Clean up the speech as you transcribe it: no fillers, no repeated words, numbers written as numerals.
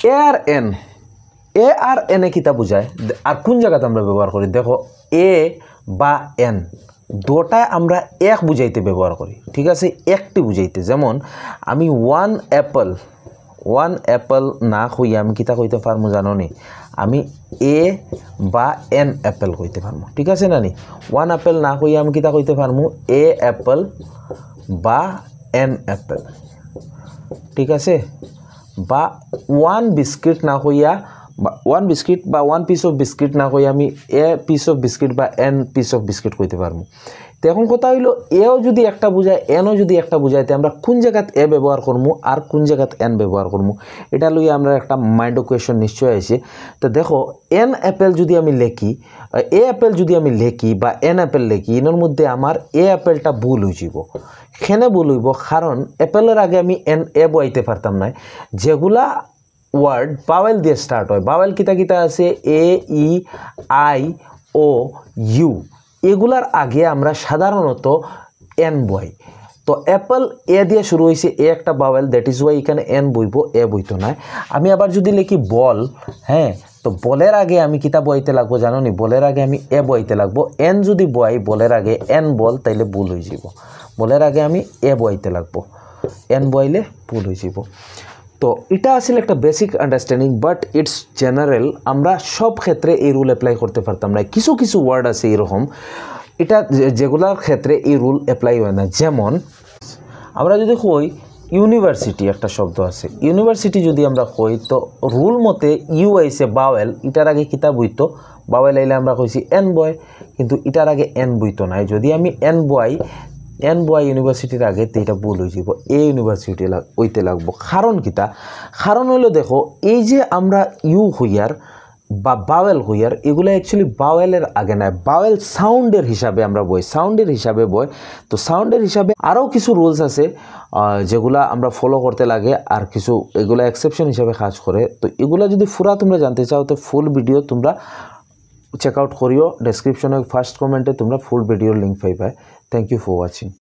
A R N, A R N A কিতা বুঝায় আর কোন জায়গাতে আমরা ব্যবহার করি? দেখো এ বা এন দুটাই আমরা এক বুঝাইতে ব্যবহার করি, ঠিক আছে, একটি বুঝাইতে। যেমন আমি ওয়ান অ্যাপল না কই আমি কিতা কইতে পারবো জানো নি? আমি এ বা এন অ্যাপেল কইতে পারবো, ঠিক আছে না নি? ওয়ান অ্যাপেল না কই আমি কিতা কইতে পারবো? এ অ্যাপেল বা এন অ্যাপেল, ঠিক আছে। বা ওয়ান বিস্কিট না কইয়া বা ওয়ান বিস্কিট বা ওয়ান পিস অফ বিস্কিট না কই আমি এ পিস অফ বিস্কিট বা এন পিস অফ বিস্কিট কইতে পারবো। তো এখন কথা হইলো এও যদি একটা বুঝায় এনও যদি একটা বুঝায়, তো আমরা কোন জায়গাত এ ব্যবহার করবো আর কোন জায়গাত এন ব্যবহার করবো, এটা লইয়া আমরা একটা মাইন্ড কোয়েশন নিশ্চয় আছে। তো দেখো এন অ্যাপেল যদি আমি লেখি, এ অ্যাপেল যদি আমি লেখি বা এন অ্যাপেল লেখি, এর মধ্যে আমার এ অ্যাপেলটা ভুল হয়ে যাব। কেন ভুল হইব? কারণ অ্যাপেলের আগে আমি এন এ বইতে পারতাম না। যেগুলা ওয়ার্ড বাওয়েল দিয়ে স্টার্ট হয়, বাওয়েল কিতা কিতা আছে? এ, ই, আই, ও, ইউ, এগুলার আগে আমরা সাধারণত এন বই। তো অ্যাপল এ দিয়ে শুরু হয়েছে, এ একটা বাওয়েল, দ্যাট ইজ ওয়াই এখানে এন বইব, এ বইতো না। আমি আবার যদি লিখি বল, হ্যাঁ, তো বলের আগে আমি কিতা বইতে লাগবো জানো নি? বলের আগে আমি এ বইতে লাগবো। এন যদি বই বলের আগে এন বল, তাইলে ভুল হয়ে যাব। বলের আগে আমি এ বইতে লাগবো, এন বইলে ভুল হয়ে যাব। তো এটা আসলে একটা basic understanding, but it's general. আমরা সব ক্ষেত্রে এই রুল অ্যাপ্লাই করতে পারতাম না। কিছু কিছু ওয়ার্ড আছে এরকম, এটা যেগুলোর ক্ষেত্রে এই রুল অ্যাপ্লাই হয় না। যেমন আমরা যদি কই ইউনিভার্সিটি, একটা শব্দ আছে ইউনিভার্সিটি, যদি আমরা কই তো রুল মতে ইউ আইসে বাওয়েল, এটার আগে কিতা বইতো? বাওয়েল আইলে আমরা কইছি এন বয়, কিন্তু এটার আগে এন বইতো নাই। যদি আমি এন বয় ইউনিভার্সিটির আগে, তো এটা ভুল হয়ে যাব, এ ইউনিভার্সিটি ওইতে লাগবো। কারণ কিতা? কারণ হলো দেখো এই যে আমরা ইউ হইয়ার বা বাওয়েল হইয়ার, এগুলো অ্যাকচুয়ালি বাওয়েলের আগে নাই, বাওয়েল সাউন্ডের হিসাবে আমরা বই, সাউন্ডের হিসাবে বই। তো সাউন্ডের হিসাবে আরও কিছু রুলস আছে যেগুলা আমরা ফলো করতে লাগে, আর কিছু এগুলো এক্সেপশন হিসাবে কাজ করে। তো এগুলা যদি পুরা তোমরা জানতে চাও, তো ফুল ভিডিও তোমরা চেক আউট করিও। ডেসক্রিপশনে ফার্স্ট কমেন্টে তোমরা ফুল ভিডিওর লিঙ্ক পাইবে। Thank you for watching.